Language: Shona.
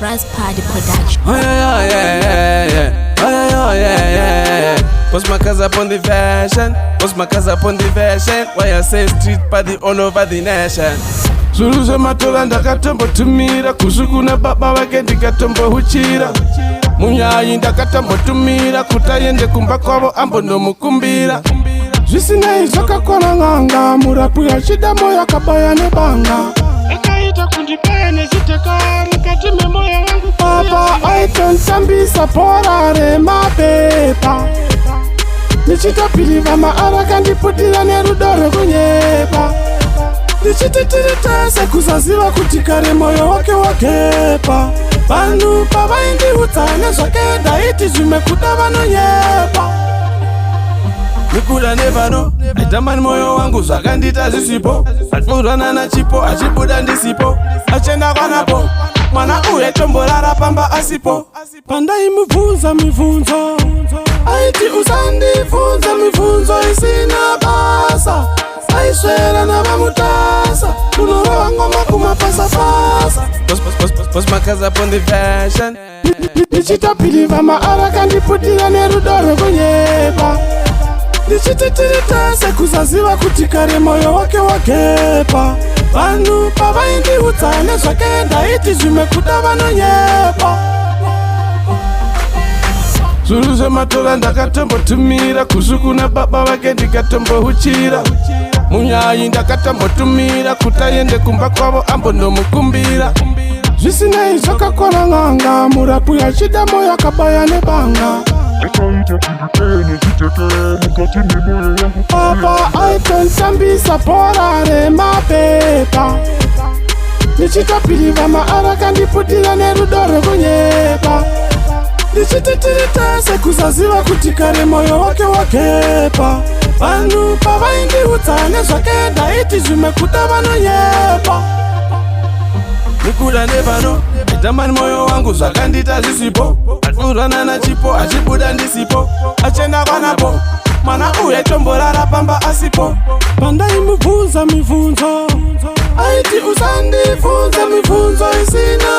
Ras Party Production. Oh yeah. Post Makaza upon the version. Post Makaza upon the version. Why I say street party all over the nation. Zuluze matola ndakatombo tumira. Kuzukuna baba wake ndikatombo huchira. Munyayi ndakatombo tumira. Kutayende kumba kwabo ambo no mukumbira. Zvisinei zvakakora nganga. Murapu ya shida moya kabaya nebanga. Akaita kundipaya neziteka mukati memoyo wangu. Papa aitonsambisa Bhora Remapepa. Nichitopiliva maara kandiputira nerudo rwekunyepa. Nichititirita sekuzaziva kuti kare moyo wake wakepa. Vanhu pavaindiudza nezvake ndaiti zvimwe kuda vanonyepa. Nikuda nevano aitamani moyo wangu zvakandita zvisipo. Atfurana nachipo achibuda ndisipo. Achenda kwanapo mwana uye tomborara pamba asipo. Pandaimubvunza mibvunzo aiti usandifunza mibvunzo isina basa. Aiswera navamutasa kunorova ngoma kumapasapasa. Post Makaza upon the version. Nichitopiliva maara kandiputira nerudo rwekunyepa. Nichititirita sekuzaziva kuti kare moyo wake wakepa. Vanhu pavaindiudza nezvake ndaiti zvimwe kuda vanonyepa. Zuluze matola ndakatombotumira. Kuzukuna baba wake ndikatombohuchira. Munyayi ndakatombotumira. Kutayende kumba kwavo ambo nomukumbira. Zvisinei zvakakora nganga. Murapu ya shida moya kabaya nebanga. Akaita kundipaya neziteka mukati memoyo wangu. Papa aitonsambisa Bhora Remapepa. Nichitopiliva maara kandiputira nerudo rwekunyepa. Nichititirita sekuzaziva kuti kare moyo wake wakepa. Vanhu pavaindiudza nezvake ndaiti zvimwe kuda vanonyepa. Nikuda nevano aitamani moyo wangu zvakandita zvisipo. Atfurana nachipo achibuda ndisipo. Achenda kwanapo mwana uye tomborara pamba asipo. Pandaimubvunza mibvunzo aiti usandifunza mibvunzo isina